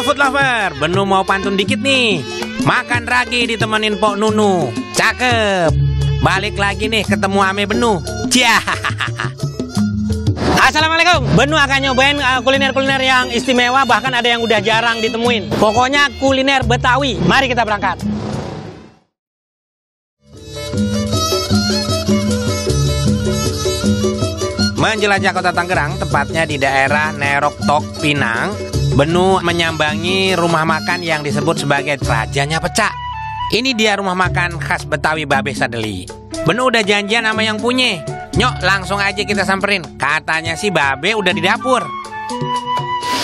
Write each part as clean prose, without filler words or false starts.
Food lover, Benu mau pantun dikit nih. Makan ragi ditemenin Pok Nunu. Cakep. Balik lagi nih ketemu ame Benu. Cia. Assalamualaikum. Benu akan nyobain kuliner-kuliner yang istimewa, bahkan ada yang udah jarang ditemuin. Pokoknya kuliner Betawi. Mari kita berangkat. Menjelajah kota Tangerang, tepatnya di daerah Nerok Tok Pinang, Benu menyambangi rumah makan yang disebut sebagai Rajanya Pecak. Ini dia rumah makan khas Betawi Babe Sadeli. Benu udah janjian sama yang punya. Nyok, langsung aja kita samperin. Katanya si Babe udah di dapur.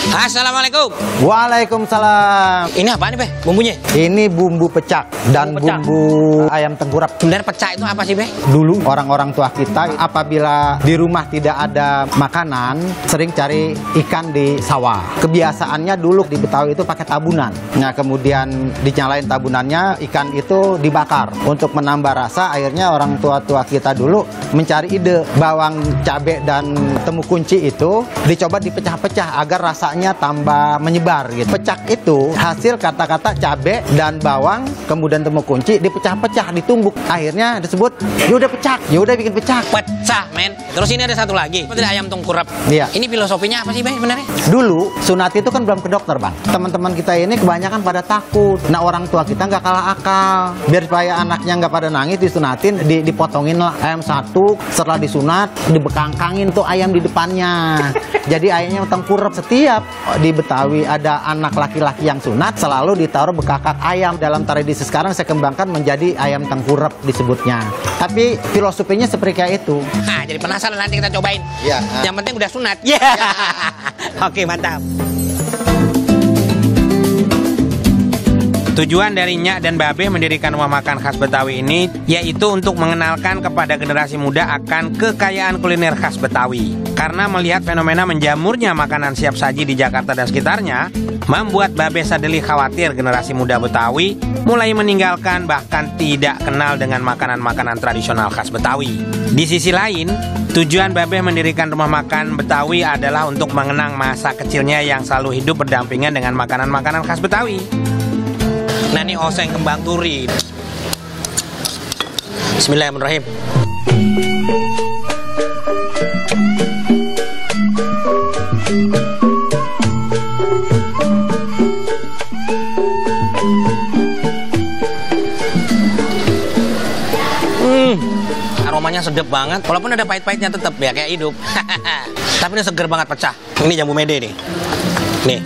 Assalamualaikum. Waalaikumsalam. Ini apa nih, Be? Bumbunya? Ini bumbu pecak dan bumbu ayam tengkurap. Sebenarnya pecak itu apa sih, Be? Dulu orang-orang tua kita apabila di rumah tidak ada makanan, sering cari ikan di sawah. Kebiasaannya dulu di Betawi itu pakai tabunan. Nah, kemudian dinyalain tabunannya, ikan itu dibakar. Untuk menambah rasa, akhirnya orang tua-tua kita dulu mencari ide. Bawang, cabai, dan temu kunci itu dicoba dipecah-pecah agar rasanya tambah menyebar gitu. Pecak itu hasil kata-kata cabai dan bawang, kemudian temu kunci dipecah-pecah, ditumbuk. Akhirnya disebut yaudah pecak, yaudah bikin pecak. Pecah, men. Terus ini ada satu lagi, seperti ayam tengkurap. Iya. Ini filosofinya apa sih, Bang, sebenarnya? Dulu sunat itu kan belum ke dokter, Bang. Teman-teman kita ini kebanyakan pada takut. Nah, orang tua kita nggak kalah akal. Biar supaya anaknya nggak pada nangis, disunatin, dipotongin lah ayam satu. Setelah disunat, dibekangkangin tuh ayam di depannya. Jadi ayamnya tengkurap. Setiap di Betawi ada anak laki-laki yang sunat, selalu ditaruh bekakak ayam. Dalam tradisi sekarang saya kembangkan menjadi ayam tengkurap disebutnya. Tapi filosofinya seperti kayak itu. Nah, jadi penasaran, nanti kita cobain. Ya. Yang penting udah sunat. Ya. Yeah. Oke, mantap. Tujuan dari Nyak dan Babe mendirikan rumah makan khas Betawi ini yaitu untuk mengenalkan kepada generasi muda akan kekayaan kuliner khas Betawi. Karena melihat fenomena menjamurnya makanan siap saji di Jakarta dan sekitarnya, membuat Babe Sadeli khawatir generasi muda Betawi mulai meninggalkan bahkan tidak kenal dengan makanan-makanan tradisional khas Betawi. Di sisi lain, tujuan Babe mendirikan rumah makan Betawi adalah untuk mengenang masa kecilnya yang selalu hidup berdampingan dengan makanan-makanan khas Betawi. Nah, ini oseng kembang turi. Bismillahirrahmanirrahim. Aromanya sedap banget. Walaupun ada pahit-pahitnya tetap ya kayak hidup. Tapi ini seger banget, pecah. Ini jambu mede nih. Nih.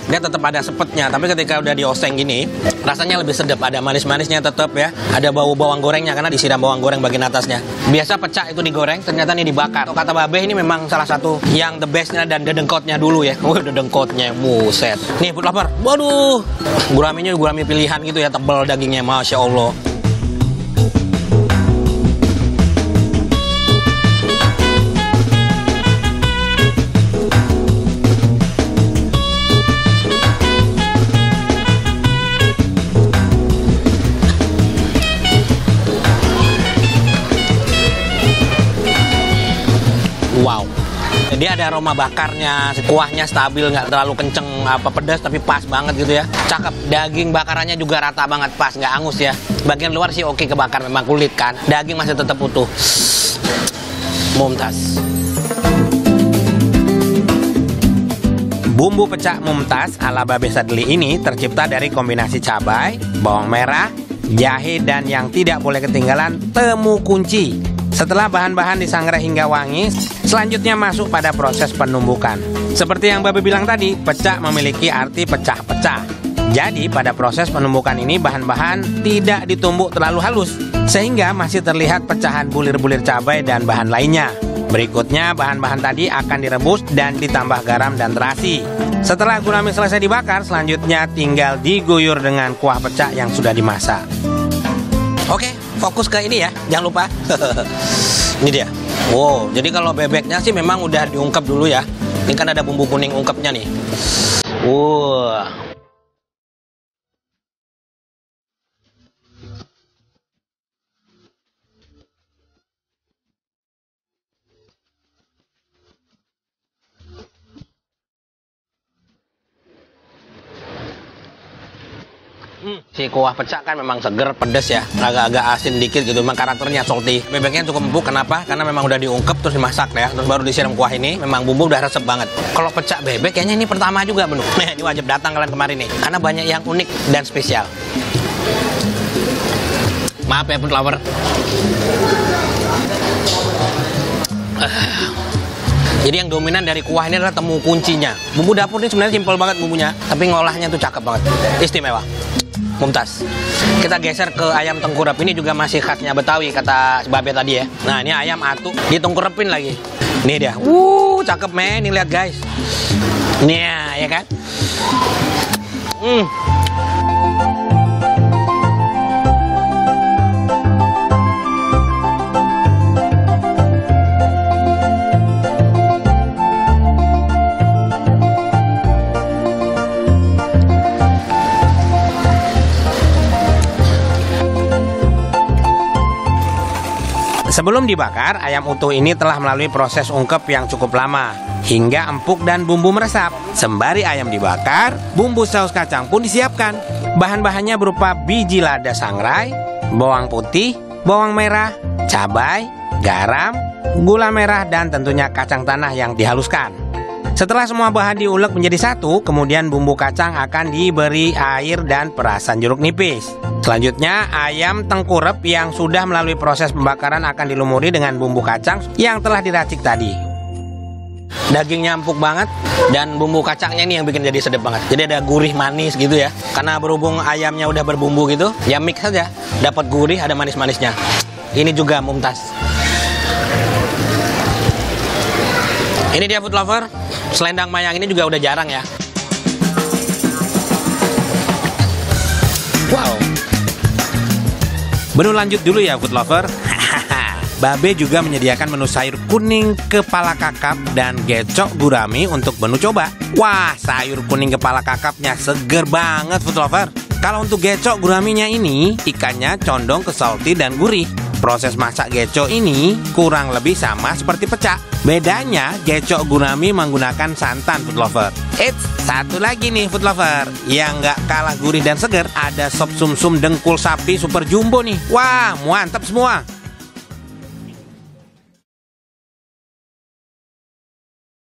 Dia tetap ada sepetnya, tapi ketika udah dioseng gini, rasanya lebih sedap. Ada manis-manisnya tetap ya. Ada bau bawang gorengnya karena disiram bawang goreng bagian atasnya. Biasa pecak itu digoreng, ternyata ini dibakar. Kata Babe ini memang salah satu yang the bestnya dan dedengkotnya dulu ya. Dedengkotnya, muset. Nih, food lover. Waduh, guraminya gurami pilihan gitu ya, tebal dagingnya, Masya Allah. Wow, dia ada aroma bakarnya, kuahnya stabil, nggak terlalu kenceng apa pedas, tapi pas banget gitu ya. Cakep, daging bakarannya juga rata banget, pas, nggak angus ya. Bagian luar sih oke kebakar, memang kulit kan. Daging masih tetap utuh. Mumtaz. Bumbu pecak Mumtaz ala Babe Sadeli ini tercipta dari kombinasi cabai, bawang merah, jahe, dan yang tidak boleh ketinggalan temu kunci. Setelah bahan-bahan disangrai hingga wangi, selanjutnya masuk pada proses penumbukan. Seperti yang Babe bilang tadi, pecak memiliki arti pecah-pecah. Jadi pada proses penumbukan ini bahan-bahan tidak ditumbuk terlalu halus, sehingga masih terlihat pecahan bulir-bulir cabai dan bahan lainnya. Berikutnya bahan-bahan tadi akan direbus dan ditambah garam dan terasi. Setelah gurami selesai dibakar, selanjutnya tinggal diguyur dengan kuah pecak yang sudah dimasak. Oke, fokus ke ini ya, jangan lupa. Ini dia. Wow, jadi kalau bebeknya sih memang udah diungkep dulu ya. Ini kan ada bumbu kuning ungkepnya nih. Si kuah pecak kan memang seger, pedes ya, agak-agak asin dikit gitu. Memang karakternya salty. Bebeknya cukup empuk, kenapa? Karena memang udah diungkep terus dimasak ya, terus baru disiram kuah ini. Memang bumbu udah resep banget. Kalau pecak bebek kayaknya ini pertama juga Benu. Nah, ini wajib datang kalian kemarin nih, karena banyak yang unik dan spesial. Maaf ya food lover. Jadi yang dominan dari kuah ini adalah temu kuncinya. Bumbu dapur ini sebenarnya simpel banget bumbunya, tapi ngolahnya tuh cakep banget, istimewa, mumtaz. Kita geser ke ayam tengkurap. Ini juga masih khasnya Betawi kata Babe tadi ya. Nah, ini ayam atu ditengkurepin lagi. Nih dia, cakep men. Ini lihat guys. Nih ya kan. Sebelum dibakar, ayam utuh ini telah melalui proses ungkep yang cukup lama, hingga empuk dan bumbu meresap. Sembari ayam dibakar, bumbu saus kacang pun disiapkan. Bahan-bahannya berupa biji lada sangrai, bawang putih, bawang merah, cabai, garam, gula merah, dan tentunya kacang tanah yang dihaluskan. Setelah semua bahan diulek menjadi satu, kemudian bumbu kacang akan diberi air dan perasan jeruk nipis. Selanjutnya, ayam tengkurep yang sudah melalui proses pembakaran akan dilumuri dengan bumbu kacang yang telah diracik tadi. Dagingnya empuk banget, dan bumbu kacangnya ini yang bikin jadi sedap banget. Jadi ada gurih manis gitu ya. Karena berhubung ayamnya udah berbumbu gitu, ya mix saja. Dapat gurih, ada manis-manisnya. Ini juga mumtaz. Ini dia food lover. Selendang mayang ini juga udah jarang ya. Wow. Menu lanjut dulu ya food lover. Babe juga menyediakan menu sayur kuning kepala kakap dan gecok gurami untuk menu coba. Wah, sayur kuning kepala kakapnya seger banget food lover. Kalau untuk gecok guraminya ini, ikannya condong ke salty dan gurih. Proses masak gecok ini kurang lebih sama seperti pecak. Bedanya, gecok gurami menggunakan santan food lover. Eits, satu lagi nih food lover, yang nggak kalah gurih dan seger, ada sop sumsum dengkul sapi super jumbo nih. Wah, mantap semua.